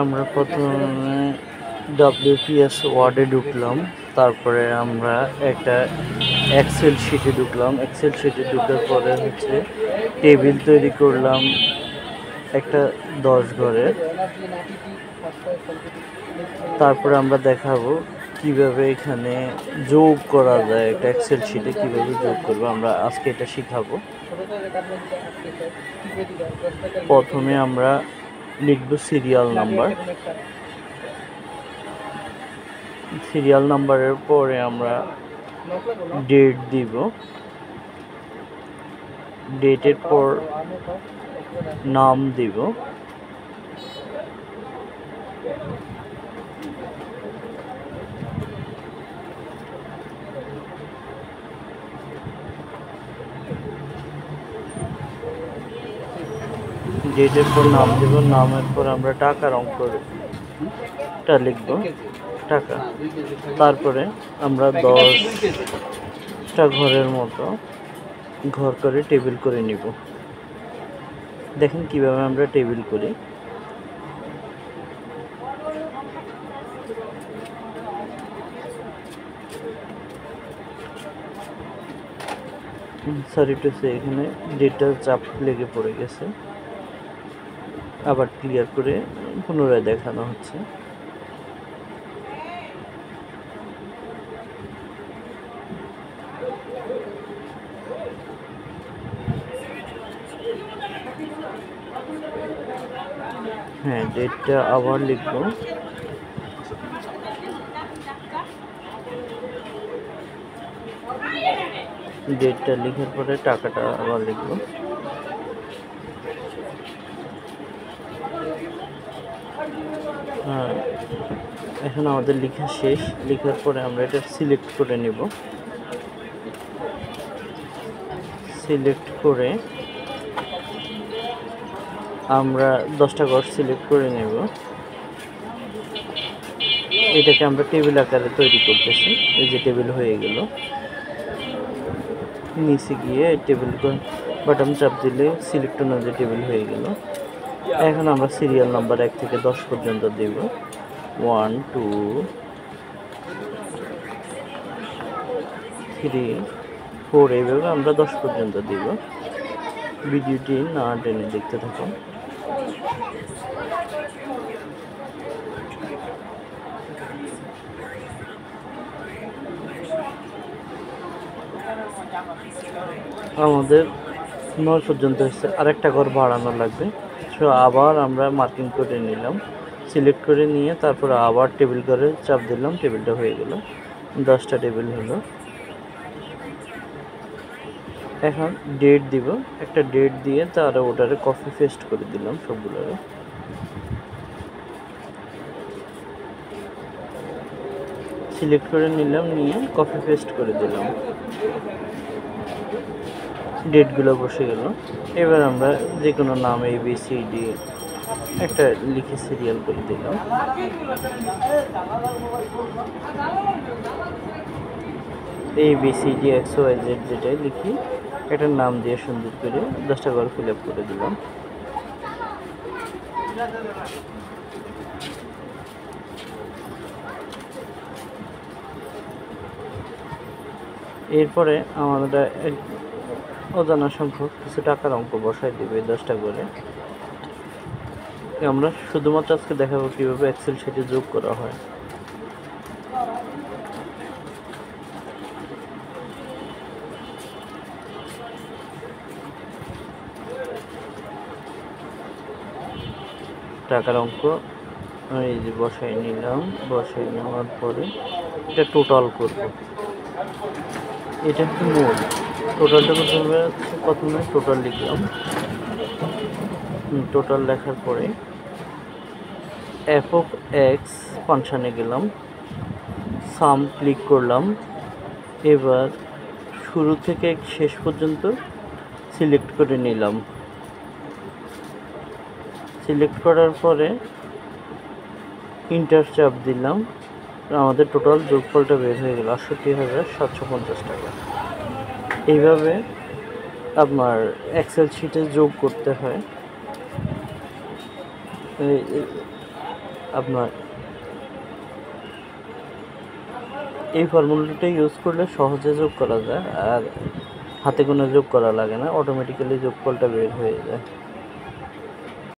আমরা প্রথমে WPS ওয়ার্ডে ঢুকলাম, তারপরে আমরা একটা এক্সেল শিটে ঢুকলাম। এক্সেল শিটে ঢুকার পরে হচ্ছে টেবিল তৈরি করলাম একটা 10 ঘরের। তারপরে আমরা দেখাবো কিভাবে এখানে যোগ করা যায়, একটা এক্সেল শিটে কিভাবে যোগ করবো আমরা আজকে এটা শিখাবো। প্রথমে আমরা লিখব সিরিয়াল নাম্বার। সিরিয়াল নাম্বারের পরে আমরা ডেট দিব, ডেটের পর নাম দিব, ডেটের পর নাম দিব, নামের পর আমরা টাকার অঙ্কটা লিখব, টাকা। তারপরে আমরা 10টা ঘরের মতো ঘর করে টেবিল করে নিব। দেখেন কিভাবে আমরা টেবিল করি। সরি টু সে, এখানে ডেটার চাপ লেগে পড়ে গেছে, আবার ক্লিয়ার করে পুনরায় দেখানো হচ্ছে। হ্যাঁ, ডেটটা আবার লিখব, ডেটটা লিখার পরে টাকাটা আবার লিখব। হ্যাঁ, এখন আমাদের লেখা শেষ। লেখার পরে আমরা এটা সিলেক্ট করে নেব। সিলেক্ট করে আমরা 10টা ঘর সিলেক্ট করে নেব। এটাকে আমরা টেবিল আকারে তৈরি করতেছি। এই যে টেবিল হয়ে গেল। নিচে গিয়ে টেবিল বাটন চাপ দিলে সিলেক্ট অনুযায়ী টেবিল হয়ে গেল। এখন আমরা সিরিয়াল নাম্বার 1 থেকে 10 পর্যন্ত দেব। 1 2 3 4 এইভাবে আমরা 10 পর্যন্ত দেব। ভিডিওটি না টেনে দেখতে থাকুন। আমাদের 9 পর্যন্ত হচ্ছে, আরেকটা ঘর বাড়ানো লাগবে। সো আবার আমরা মার্কিং করে নিলাম, সিলেক্ট করে নিয়ে তারপর আবার টেবিল করে চাপ দিলাম, টেবিলটা হয়ে গেল। 10টা টেবিল হলো। এখন ডেট দিব, একটা ডেট দিয়ে তার ওটারে কপি পেস্ট করে দিলাম সবগুলোরে। সিলেক্ট করে নিলাম, নিয়ে কপি পেস্ট করে দিলাম, ডেটগুলো বসে গেল। এবার আমরা যে কোনো নাম ABCD একটা লিখে সিরিয়াল করে দিলাম। ABCD XYZ যেটাই লিখি, এটার নাম দিয়ে সুন্দর করে 10টা ঘর ফিল আপ করে দিলাম। এরপরে আমরা অজানা সংখ্যক কিছু টাকার অঙ্ক বসাই দেবে 10টা করে। আমরা শুধুমাত্র আজকে দেখাবো কিভাবে এক্সেল শিটে যোগ করা হয়। টাকার অঙ্ক এই যে বসাই নিলাম, বসাই নেওয়ার পরে এটা টোটাল করব। এটা হচ্ছে মোট, টোটালটা করতে হবে। প্রথমে টোটাল লিখলাম, টোটাল লেখার পরে f of x ফাংশানে গেলাম, সাম ক্লিক করলাম। এবার শুরু থেকে শেষ পর্যন্ত সিলেক্ট করে নিলাম। সিলেক্ট করার পরে ইন্টার চাপ দিলাম, আমাদের টোটাল যোগফলটা বের হয়ে গেল ৬৮,৭৫০ টাকা। এইভাবে আপনার এক্সেল শিটে যোগ করতে হয়। আপনার এই ফর্মুলাটা ইউজ করলে সহজে যোগ করা যায়, আর হাতে কোনো যোগ করা লাগে না, অটোমেটিক্যালি যোগফলটা বের হয়ে যায়।